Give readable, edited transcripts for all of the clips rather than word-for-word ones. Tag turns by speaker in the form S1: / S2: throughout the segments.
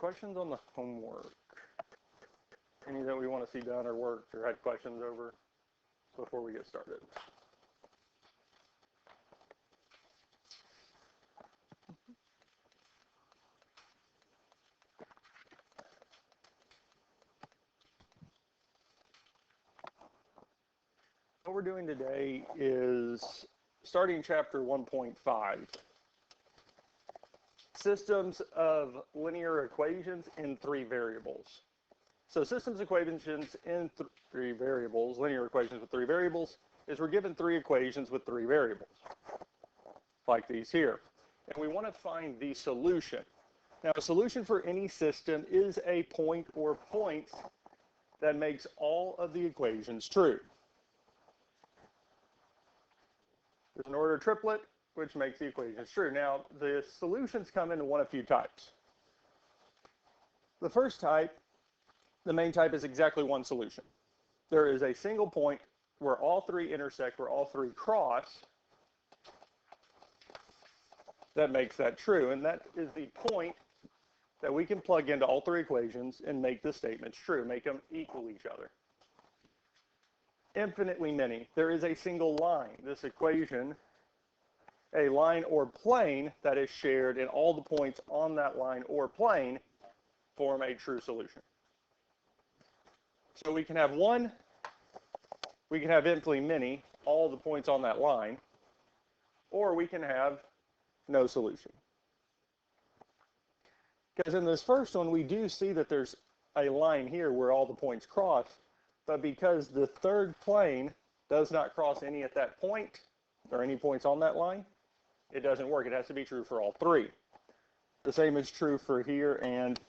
S1: questions on the homework? Any that we want to see done or worked or had questions over before we get started? What we're doing today is starting chapter 1.5, systems of linear equations in three variables. So systems of equations in three variables, linear equations with three variables, is we're given three equations with three variables, like these here. And we want to find the solution. Now, a solution for any system is a point or points that makes all of the equations true. There's an ordered triplet, which makes the equations true. Now, the solutions come in one of few types. The first type, the main type, is exactly one solution. There is a single point where all three intersect, where all three cross, that makes that true. And that is the point that we can plug into all three equations and make the statements true, make them equal each other. Infinitely many. There is a single line. This equation, a line or plane that is shared, and all the points on that line or plane form a true solution. So we can have one, we can have infinitely many, all the points on that line, or we can have no solution. Because in this first one, we do see that there's a line here where all the points cross, but because the third plane does not cross any at that point, or any points on that line, it doesn't work. It has to be true for all three. The same is true for here and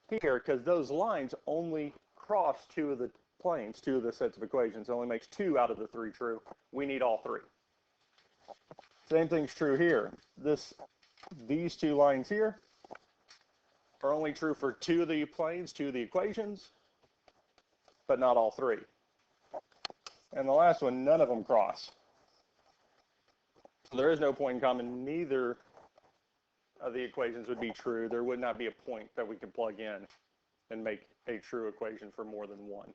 S1: here, because those lines only cross two of the planes, two of the sets of equations. It only makes two out of the three true. We need all three. Same thing's true here. These two lines here are only true for two of the planes, two of the equations, but not all three. And the last one, none of them cross. So there is no point in common. Neither of the equations would be true. There would not be a point that we can plug in and make a true equation for more than one.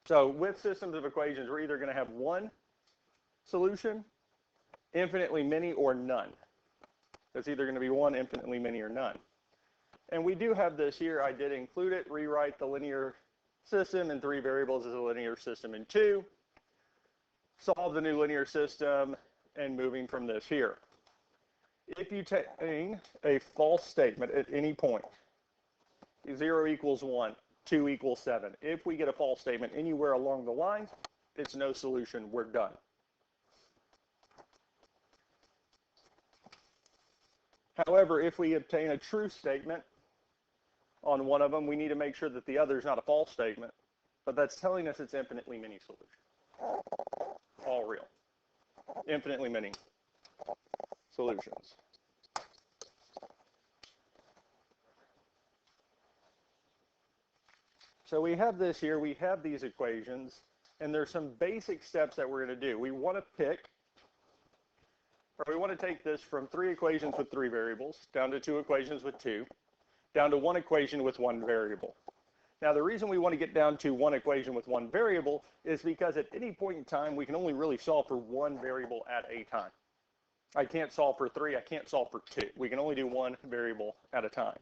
S1: So with systems of equations, we're either going to have one solution, infinitely many, or none. It's either going to be one, infinitely many, or none. And we do have this here. I did include it. Rewrite the linear system in three variables as a linear system in two. Solve the new linear system, and moving from this here. If you take a false statement at any point, 0 equals 1, 2 equals 7. If we get a false statement anywhere along the line, it's no solution. We're done. However, if we obtain a true statement on one of them, we need to make sure that the other is not a false statement, but that's telling us it's infinitely many solutions. All real. Infinitely many solutions. So we have this here, we have these equations, and there's some basic steps that we're going to do. We want to take this from three equations with three variables, down to two equations with two, down to one equation with one variable. Now, the reason we want to get down to one equation with one variable is because at any point in time, we can only really solve for one variable at a time. I can't solve for three, I can't solve for two. We can only do one variable at a time.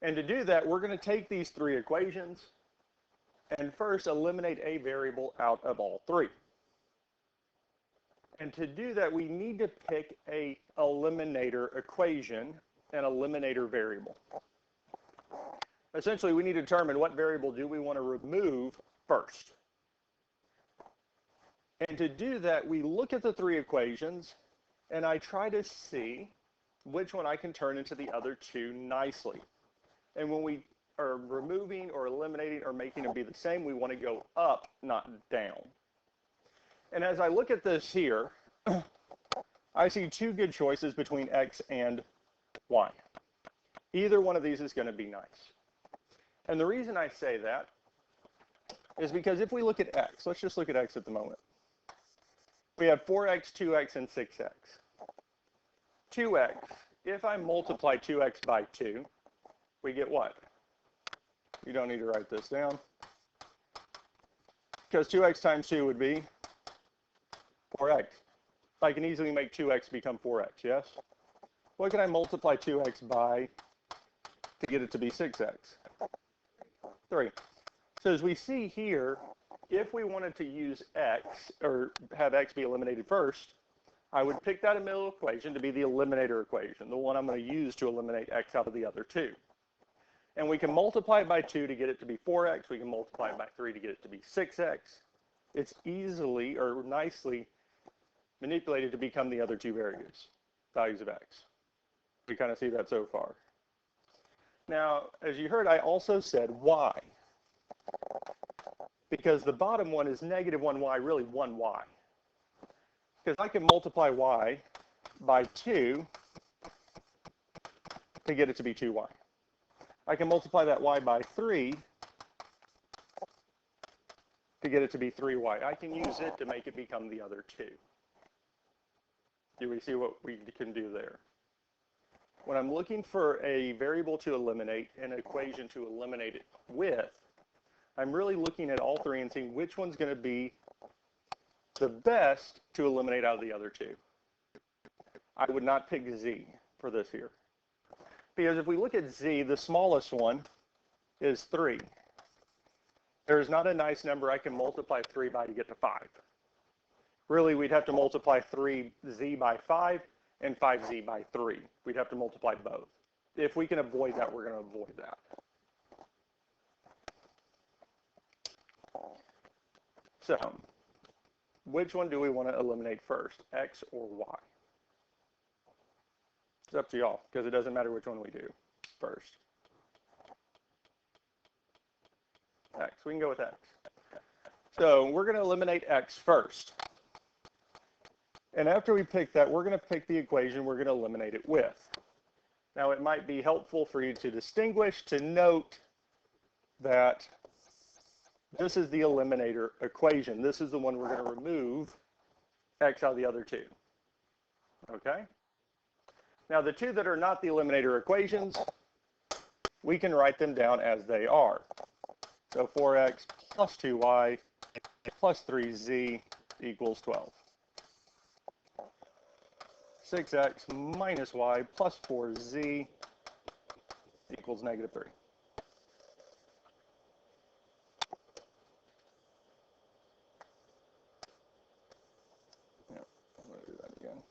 S1: And to do that, we're going to take these three equations and first eliminate a variable out of all three. And to do that, we need to pick a eliminator equation, an eliminator variable. Essentially, we need to determine what variable do we want to remove first. And to do that, we look at the three equations, and I try to see which one I can turn into the other two nicely. And when we are removing or eliminating or making them be the same, we want to go up, not down. And as I look at this here, I see two good choices between x and y. Either one of these is going to be nice. And the reason I say that is because if we look at x, let's just look at x at the moment. We have 4x, 2x, and 6x. 2x if I multiply 2x by 2, we get what? You don't need to write this down, because 2x times 2 would be 4x. I can easily make 2x become 4x, yes? What can I multiply 2x by to get it to be 6x? 3. So as we see here, if we wanted to use x, or have x be eliminated first, I would pick that middle equation to be the eliminator equation, the one I'm going to use to eliminate x out of the other two. And we can multiply it by 2 to get it to be 4x. We can multiply it by 3 to get it to be 6x. It's easily or nicely manipulated to become the other two values of x. We kind of see that so far. Now, as you heard, I also said y, because the bottom one is negative 1y, really 1y. Because I can multiply y by 2 to get it to be 2y. I can multiply that y by 3 to get it to be 3y. I can use it to make it become the other two. Do we see what we can do there? When I'm looking for a variable to eliminate, an equation to eliminate it with, I'm really looking at all three and seeing which one's going to be the best to eliminate out of the other two. I would not pick z for this here. Because if we look at z, the smallest one is 3. There's not a nice number I can multiply 3 by to get to 5. Really, we'd have to multiply 3z by 5 and 5z by 3. We'd have to multiply both. If we can avoid that, we're going to avoid that. So, which one do we want to eliminate first, x or y? It's up to y'all, because it doesn't matter which one we do first. X, we can go with x. So we're going to eliminate x first. And after we pick that, we're going to pick the equation we're going to eliminate it with. Now, it might be helpful for you to distinguish, to note that this is the eliminator equation. This is the one we're going to remove x out of the other two. Okay? Now, the two that are not the eliminator equations, we can write them down as they are. So 4x plus 2y plus 3z equals 12. 6x minus y plus 4z equals negative 3. Yep, I'm going to do that again.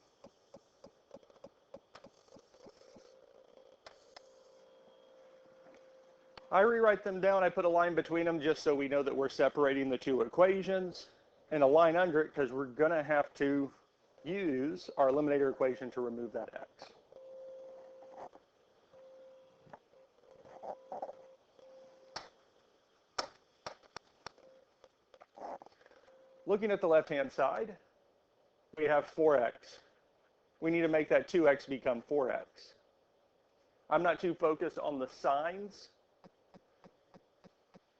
S1: I rewrite them down. I put a line between them just so we know that we're separating the two equations, and a line under it because we're going to have to use our eliminator equation to remove that x. Looking at the left-hand side, we have 4x. We need to make that 2x become 4x. I'm not too focused on the signs,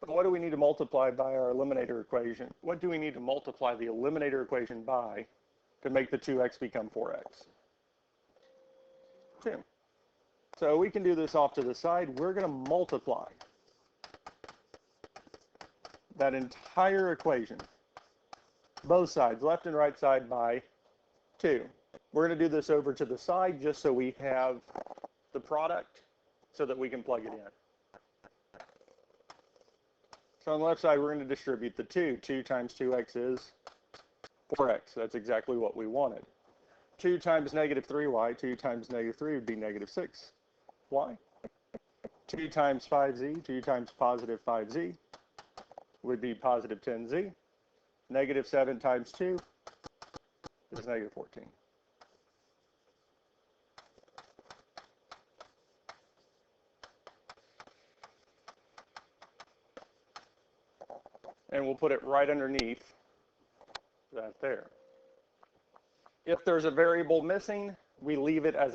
S1: but what do we need to multiply by our eliminator equation? What do we need to multiply the eliminator equation by to make the 2x become 4x? 2. So we can do this off to the side. We're going to multiply that entire equation, both sides, left and right side, by 2. We're going to do this over to the side just so we have the product so that we can plug it in. So on the left side, we're going to distribute the 2. 2 times 2x is 4x. That's exactly what we wanted. 2 times negative 3y, 2 times negative 3 would be negative 6y. 2 times 5z, 2 times positive 5z would be positive 10z. Negative 7 times 2 is negative 14. And we'll put it right underneath that there. If there's a variable missing, we leave it as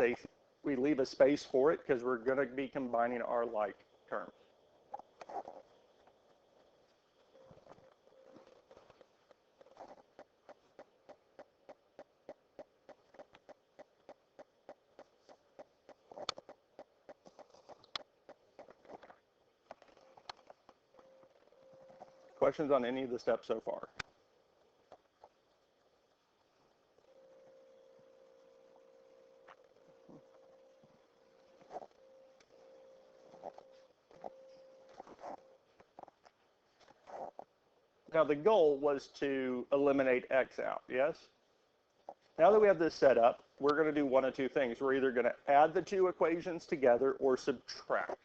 S1: we leave a space for it because we're going to be combining our like terms. Questions on any of the steps so far? Now the goal was to eliminate x out, yes? Now that we have this set up, we're going to do one of two things. We're either going to add the two equations together or subtract.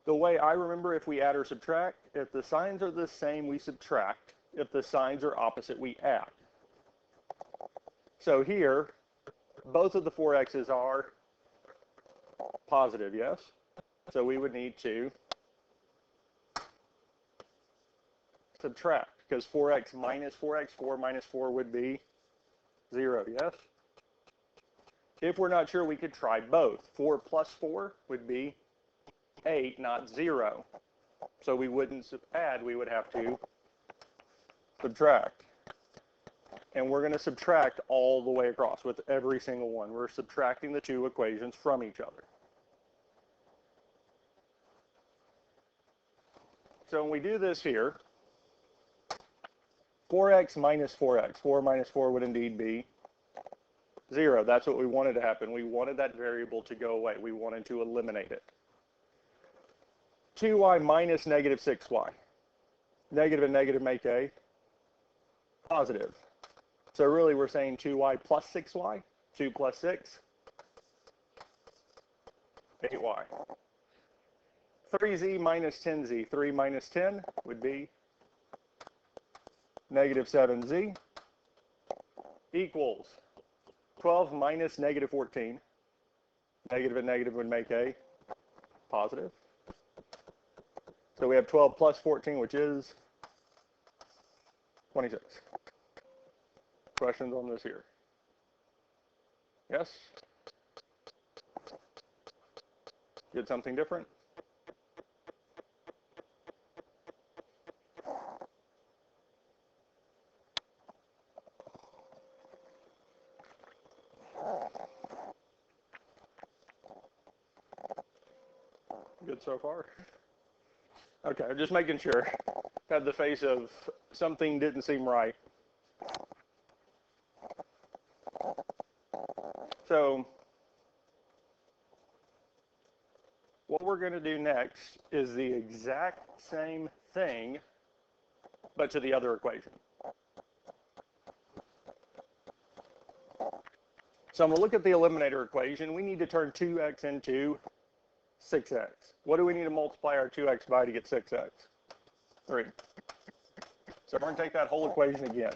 S1: The way I remember, if we add or subtract, if the signs are the same, we subtract. If the signs are opposite, we add. So here, both of the 4x's are positive, yes? So we would need to subtract, because 4x minus 4x, 4 minus 4 would be 0, yes? If we're not sure, we could try both. 4 plus 4 would be 8, not 0. So we wouldn't add, we would have to subtract. And we're going to subtract all the way across with every single one. We're subtracting the two equations from each other. So when we do this here, 4x minus 4x, 4 minus 4 would indeed be 0. That's what we wanted to happen. We wanted that variable to go away. We wanted to eliminate it. 2y minus negative 6y. Negative and negative make a positive. So really we're saying 2y plus 6y. 2 plus 6, 8y. 3z minus 10z. 3 minus 10 would be negative 7z equals 12 minus negative 14. Negative and negative would make a positive. So we have 12 plus 14, which is 26. Questions on this here? Yes? Did something different? Good so far? Okay, I'm just making sure. Had the face of something didn't seem right. So what we're going to do next is the exact same thing, but to the other equation. So I'm going to look at the eliminator equation. We need to turn 2x into 6x. What do we need to multiply our 2x by to get 6x? 3. So we're going to take that whole equation again.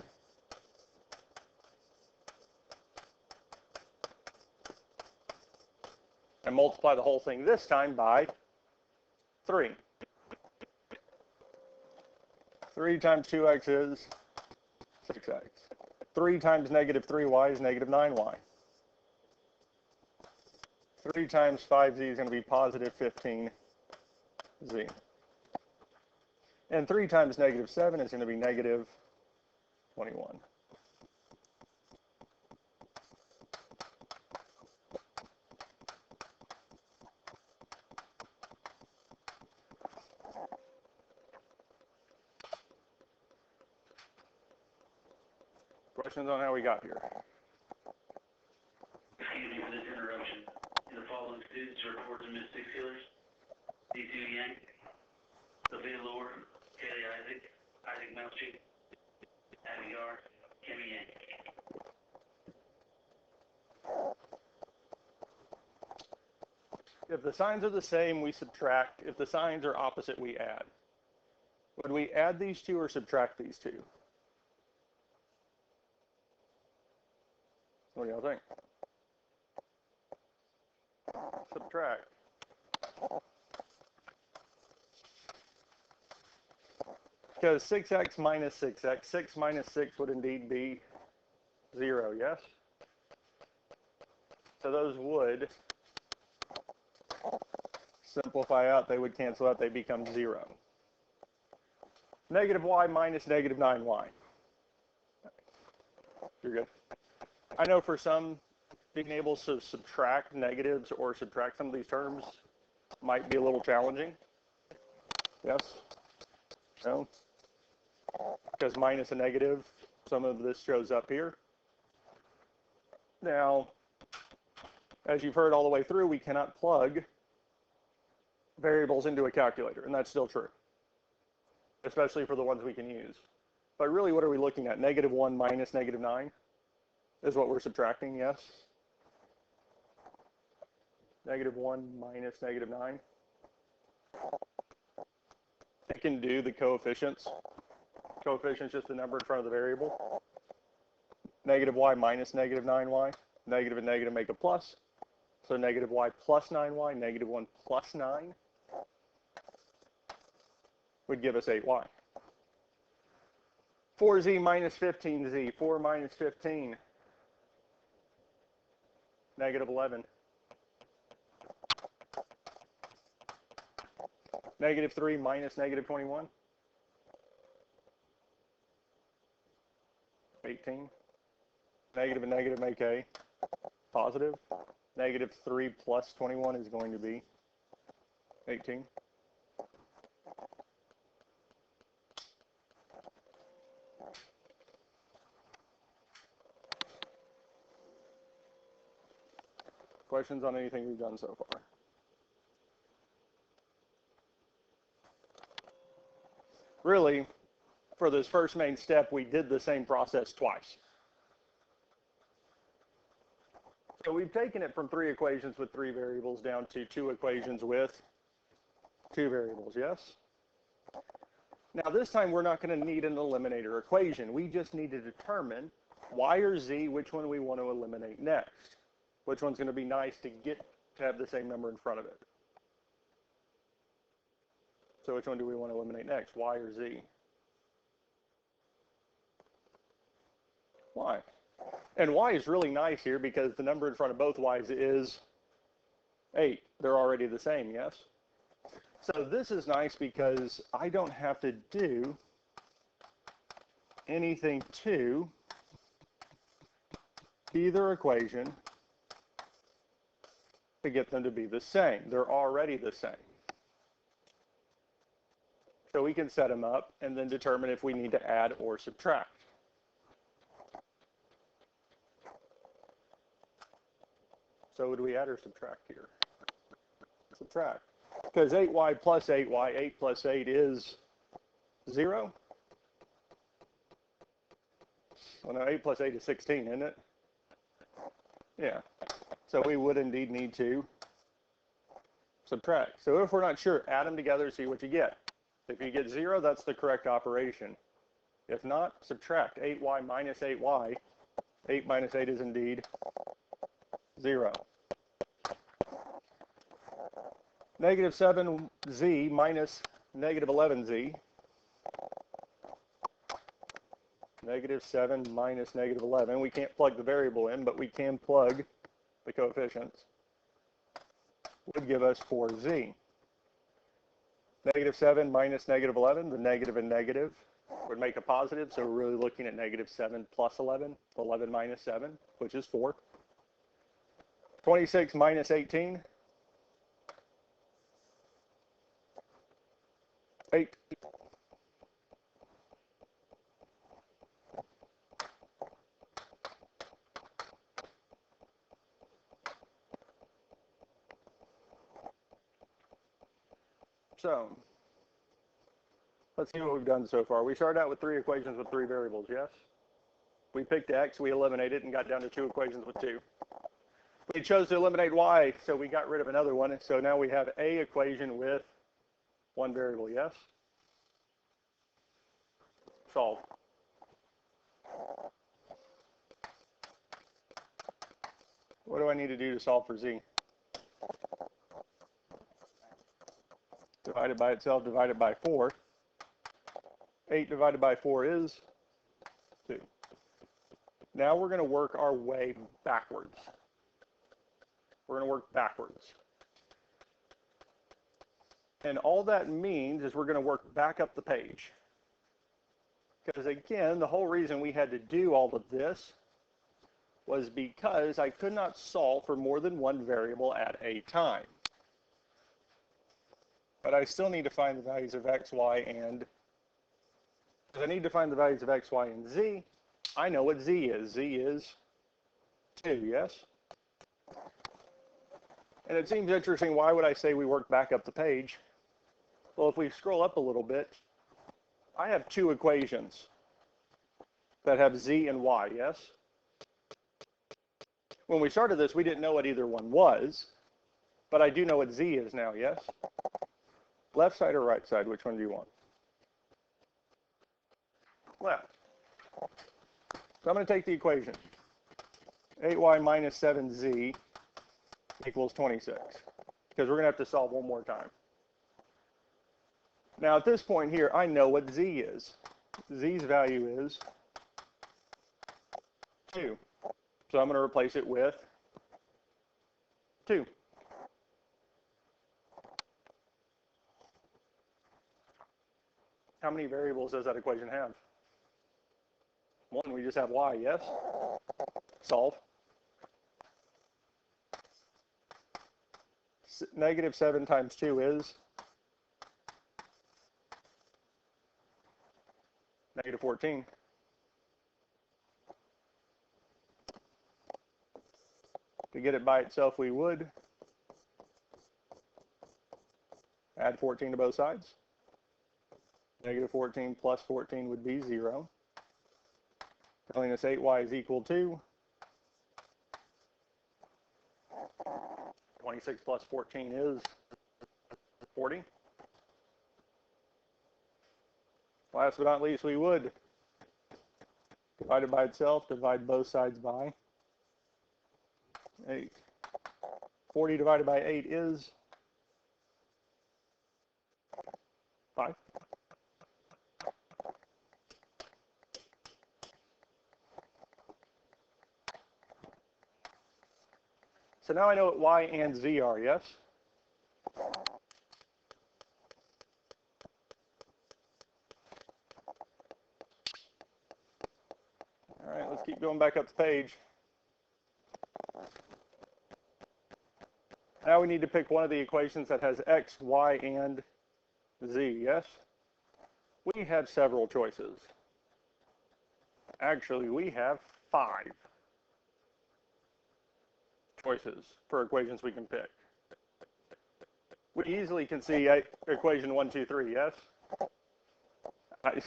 S1: And multiply the whole thing this time by 3. 3 times 2x is 6x. 3 times negative 3y is negative 9y. 3 times 5z is going to be positive 15z. And 3 times negative 7 is going to be negative 21. Questions on how we got here?
S2: Excuse me for this interruption. In the following students are reports of missed six-sealers: D2 Yang, Sophia Lohr, Kaylee Isaac, Isaac Melchick, Abby Yar, Kimmy Yang.
S1: If the signs are the same, we subtract. If the signs are opposite, we add. Would we add these two or subtract these two? What do y'all think? Subtract. Because 6x minus 6x, 6 minus 6 would indeed be 0, yes? So those would simplify out, they would cancel out, they become 0. Negative y minus negative 9y. You're good. I know for some, being able to subtract negatives or subtract some of these terms might be a little challenging. Yes? No, because minus a negative, some of this shows up here. Now, as you've heard all the way through, we cannot plug variables into a calculator, and that's still true, especially for the ones we can use. But really, what are we looking at? -1 minus -9 is what we're subtracting, yes? -1 minus -9. It can do the coefficients. Coefficient's just the number in front of the variable. -y minus -9y. Negative and negative make a plus. So -y plus 9y, -1 plus 9 would give us 8y. 4z minus 15z. 4 minus 15. -11. -3 minus -21. 18. Negative and negative make a positive. -3 plus 21 is going to be 18. Questions on anything we've done so far? Really, for this first main step, we did the same process twice. So we've taken it from 3 equations with 3 variables down to 2 equations with 2 variables, yes? Now this time we're not going to need an eliminator equation. We just need to determine y or z, which one we want to eliminate next. Which one's going to be nice to get to have the same number in front of it. So which one do we want to eliminate next, y or z? Y. And y is really nice here because the number in front of both y's is 8. They're already the same, yes? So this is nice because I don't have to do anything to either equation to get them to be the same. They're already the same. So we can set them up and then determine if we need to add or subtract. So would we add or subtract here? Subtract. Because 8y plus 8y, 8 plus 8 is 0. Well, no, 8 plus 8 is 16, isn't it? Yeah. So we would indeed need to subtract. So if we're not sure, add them together, see what you get. If you get 0, that's the correct operation. If not, subtract 8y minus 8y. 8 minus 8 is indeed 0. -7z minus -11z. -7 minus -11. We can't plug the variable in, but we can plug the coefficients. Would give us 4z. -7 minus -11, the negative and negative would make a positive, so we're really looking at -7 plus 11, 11 minus 7, which is 4. 26 minus 18, 8. So, let's see what we've done so far. We started out with 3 equations with 3 variables, yes? We picked x, we eliminated and got down to 2 equations with 2. We chose to eliminate y, so we got rid of another one. So now we have a equation with 1 variable, yes? Solve. What do I need to do to solve for z? Divided by itself, divided by 4. 8 divided by 4 is 2. Now we're going to work our way backwards. We're going to work backwards. And all that means is we're going to work back up the page. Because again, the whole reason we had to do all of this was because I could not solve for more than 1 variable at a time. But I still need to find the values of x, y, and Because I need to find the values of x, y, and z. I know what z is. Z is 2, yes? And it seems interesting, why would I say we work back up the page? Well, if we scroll up a little bit, I have two equations that have z and y, yes? When we started this, we didn't know what either one was, but I do know what z is now, yes? Left side or right side, which one do you want? Left. So I'm going to take the equation. 8y minus 7z equals 26, because we're going to have to solve one more time. Now at this point here, I know what z is. Z's value is 2. So I'm going to replace it with 2. How many variables does that equation have? One, we just have y, yes? Solve. Negative 7 times 2 is negative 14. To get it by itself, we would add 14 to both sides. Negative 14 plus 14 would be 0. Telling us 8y is equal to 26 plus 14 is 40. Last but not least, we would divide it by itself, divide both sides by 8. 40 divided by 8 is 5. So now I know what y and z are, yes? All right, let's keep going back up the page. Now we need to pick one of the equations that has x, y, and z, yes? We have several choices. Actually, we have 5 choices for equations we can pick. We easily can see equation 1, 2, 3, yes? And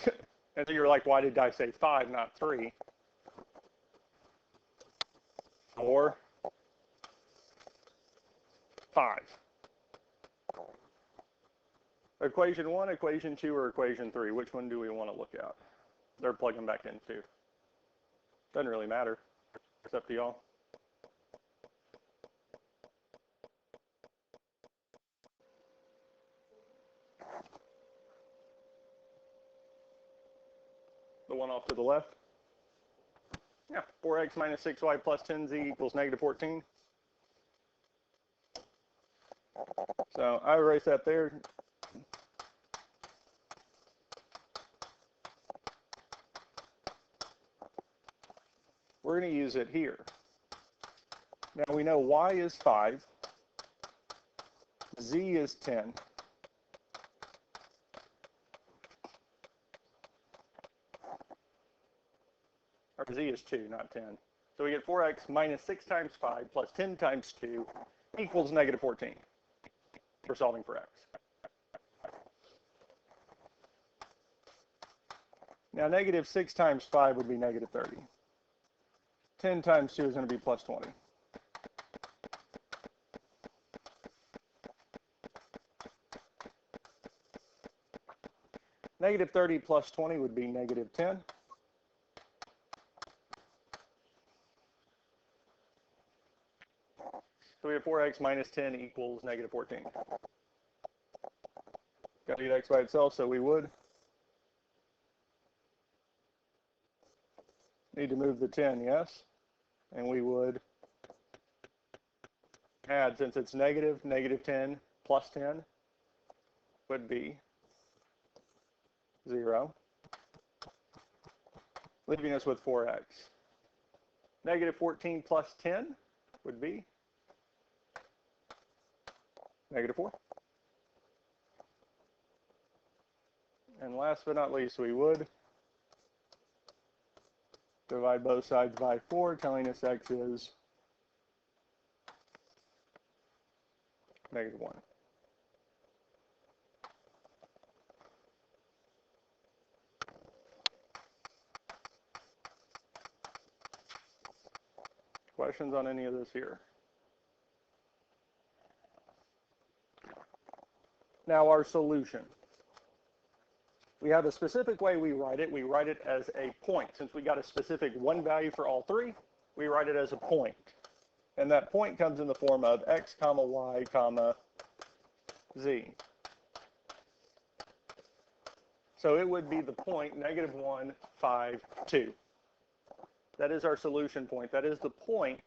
S1: so you're like, why did I say 5, not 3? 4, 5. Equation 1, equation 2, or equation 3, which one do we want to look at? They're plugging back into. Doesn't really matter. It's up to y'all. The one off to the left? Yeah, 4x minus 6y plus 10z equals negative 14. So I erase that there. We're going to use it here. Now we know y is 5, z is 10, or z is 2, not 10. So we get 4x minus 6 times 5 plus 10 times 2 equals negative 14 for solving for x. Now negative 6 times 5 would be negative 30. 10 times 2 is going to be plus 20. Negative 30 plus 20 would be negative 10. So we have 4x minus 10 equals negative 14. Got to get x by itself, so we would need to move the 10, yes? And we would add, since it's negative, negative 10 plus 10 would be 0, leaving us with 4x. Negative 14 plus 10 would be negative 4. And last but not least, we would Divide both sides by 4, telling us x is -1. Questions on any of this here? Now our solution. We have a specific way we write it. We write it as a point. Since we got a specific one value for all three, we write it as a point. And that point comes in the form of x comma y comma z. So it would be the point -1, 5, 2. That is our solution point. That is the point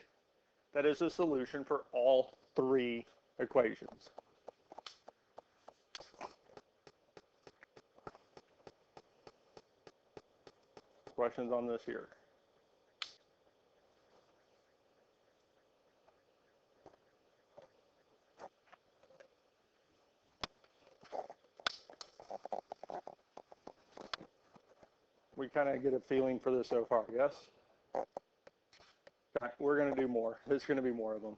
S1: that is a solution for all three equations. Questions on this here? We kind of get a feeling for this so far, yes? Okay, we're going to do more. There's going to be more of them.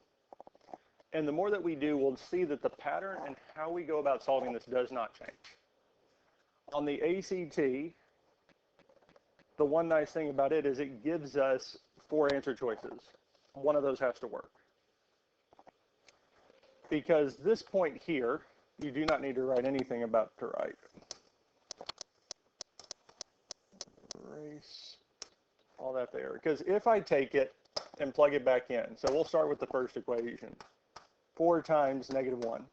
S1: And the more that we do, we'll see that the pattern and how we go about solving this does not change. On the ACT, the one nice thing about it is it gives us 4 answer choices. One of those has to work. Because this point here, you do not need to write anything about to write. Erase all that there. Because if I take it and plug it back in, so we'll start with the first equation. 4 times -1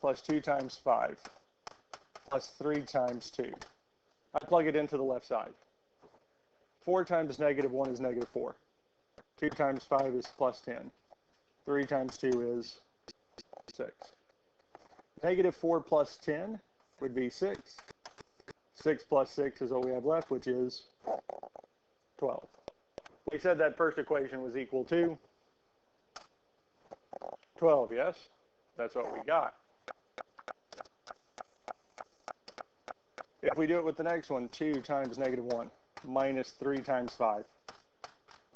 S1: plus 2 times 5 plus 3 times 2. I plug it into the left side. 4 times -1 is -4. 2 times 5 is +10. 3 times 2 is 6. -4 plus 10 would be 6. 6 plus 6 is what we have left, which is 12. We said that first equation was equal to 12, yes? That's what we got. If we do it with the next one, 2 times -1 minus 3 times 5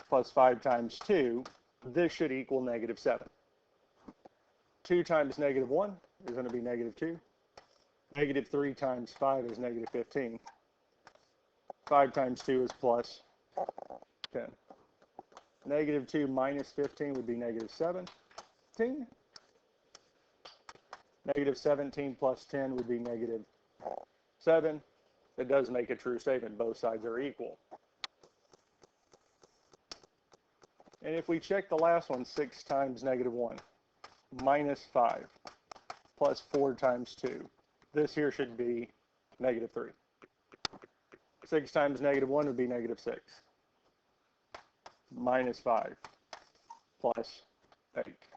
S1: plus 5 times 2, this should equal -7. 2 times -1 is going to be -2. -3 times 5 is -15. 5 times 2 is plus 10. -2 minus 15 would be -17. -17 plus 10 would be -7. It does make a true statement. Both sides are equal. And if we check the last one, 6 times -1 minus 5 plus 4 times 2. This here should be -3. 6 times -1 would be -6. Minus 5 plus 8.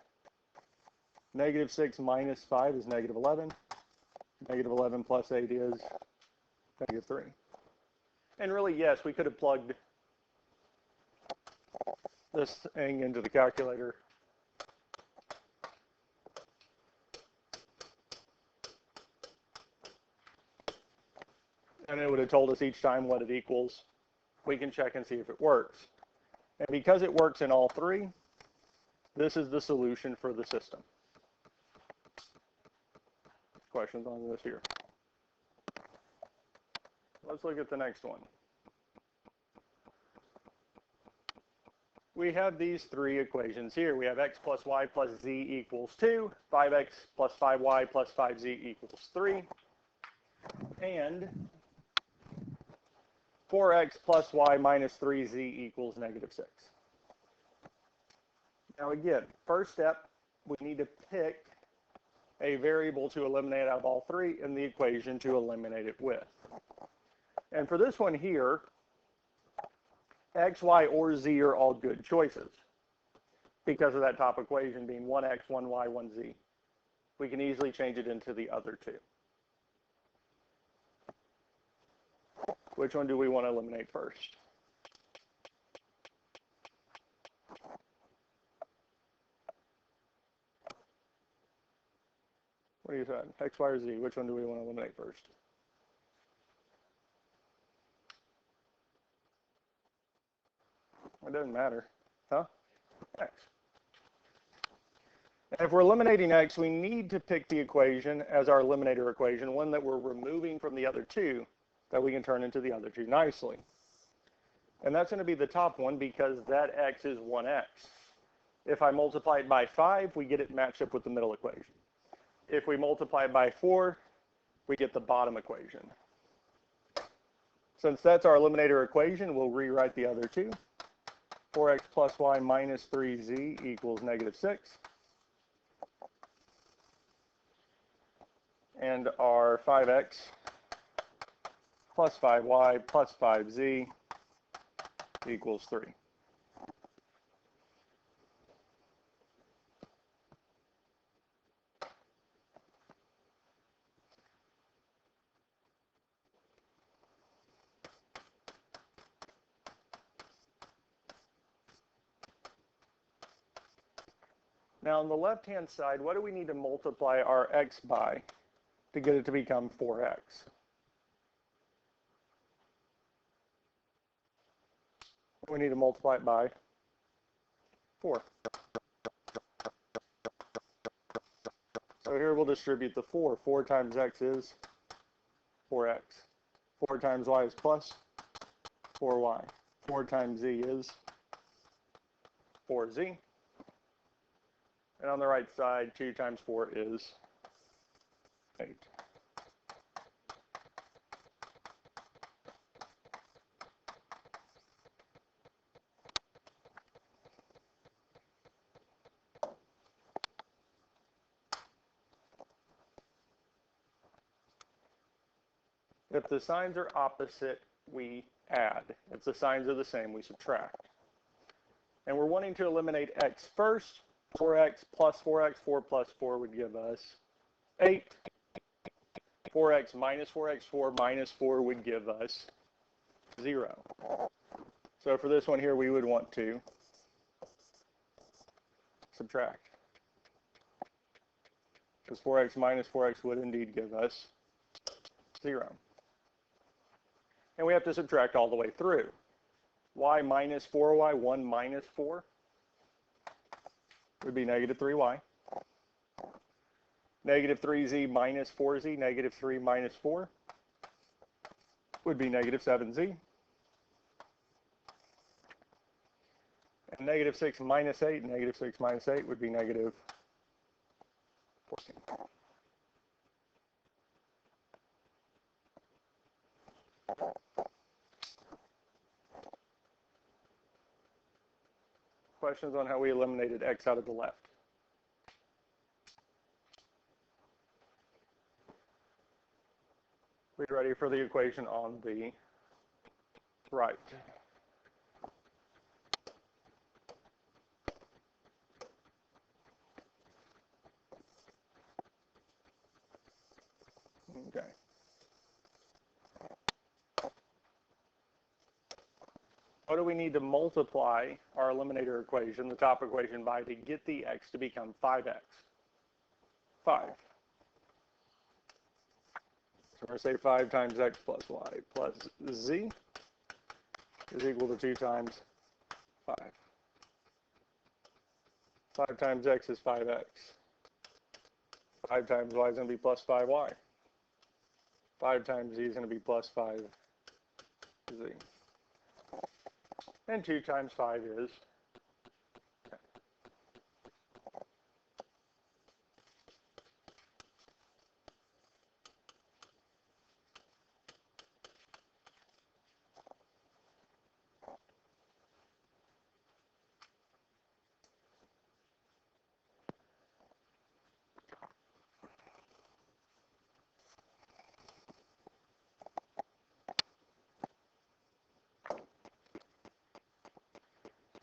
S1: -6 minus 5 is -11. -11 plus 8 is -3. And really, yes, we could have plugged this thing into the calculator. And it would have told us each time what it equals. We can check and see if it works. And because it works in all three, this is the solution for the system. Questions on this here? Let's look at the next one. We have these three equations here. We have x plus y plus z equals 2, 5x plus 5y plus 5z equals 3, and 4x plus y minus 3z equals -6. Now again, first step, we need to pick a variable to eliminate out of all three in the equation to eliminate it with. And for this one here, x, y, or z are all good choices because of that top equation being 1x, 1y, 1z. We can easily change it into the other two. Which one do we want to eliminate first? What do you say? X, Y, or Z? Which one do we want to eliminate first? It doesn't matter. Huh? X. And if we're eliminating x, we need to pick the equation as our eliminator equation, one that we're removing from the other two, that we can turn into the other two nicely. And that's going to be the top one because that x is 1x. If I multiply it by 5, we get it matched up with the middle equation. If we multiply it by 4, we get the bottom equation. Since that's our eliminator equation, we'll rewrite the other two. 4x plus y minus 3z equals negative 6. And our 5x plus 5y plus 5z equals 3. Now on the left-hand side, what do we need to multiply our x by to get it to become 4x? We need to multiply it by 4. So here we'll distribute the 4. 4 times x is 4x. 4 times y is plus 4y. 4 times z is 4z. And on the right side, 2 times 4 is 8. If the signs are opposite, we add. If the signs are the same, we subtract. And we're wanting to eliminate x first. 4x plus 4x, 4 plus 4 would give us 8. 4x minus 4x, 4 minus 4 would give us 0. So for this one here, we would want to subtract. Because 4x minus 4x would indeed give us 0. And we have to subtract all the way through. Y minus 4y, 1 minus 4 would be negative 3y. Negative 3z minus 4z, negative 3 minus 4 would be negative 7z. And negative 6 minus 8, negative 6 minus 8 would be negative 14. Questions on how we eliminated x out of the left? We ready for the equation on the right? Okay. What do we need to multiply our eliminator equation, the top equation, by to get the x to become 5x? 5. So we're going to say 5 times x plus y plus z is equal to 2 times 5. 5 times x is 5x. 5 times y is going to be plus 5y. 5 times z is going to be plus 5z. And 2 times 5 is 10.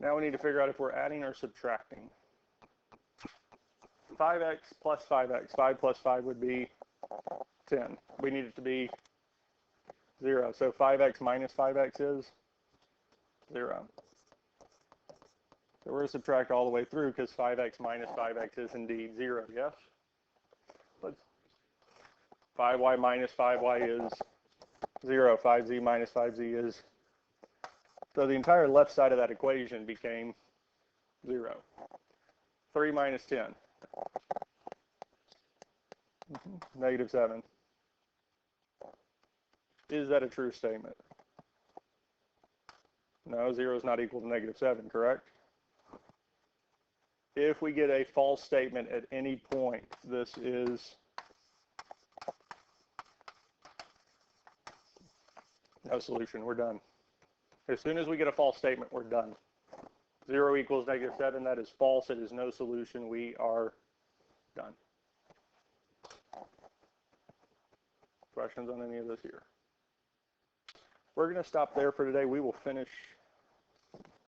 S1: Now we need to figure out if we're adding or subtracting. 5x plus 5x. 5 plus 5 would be 10. We need it to be 0. So 5x minus 5x is 0. So we're going to subtract all the way through because 5x minus 5x is indeed 0, yes? Let's 5y minus 5y is 0. 5z minus 5z is So the entire left side of that equation became 0. 3 minus 10. Negative 7. Is that a true statement? No, 0 is not equal to negative 7, correct? If we get a false statement at any point, this is no solution. We're done. As soon as we get a false statement, we're done. 0 equals negative 7. That is false. It is no solution. We are done. Questions on any of this here? We're going to stop there for today. We will finish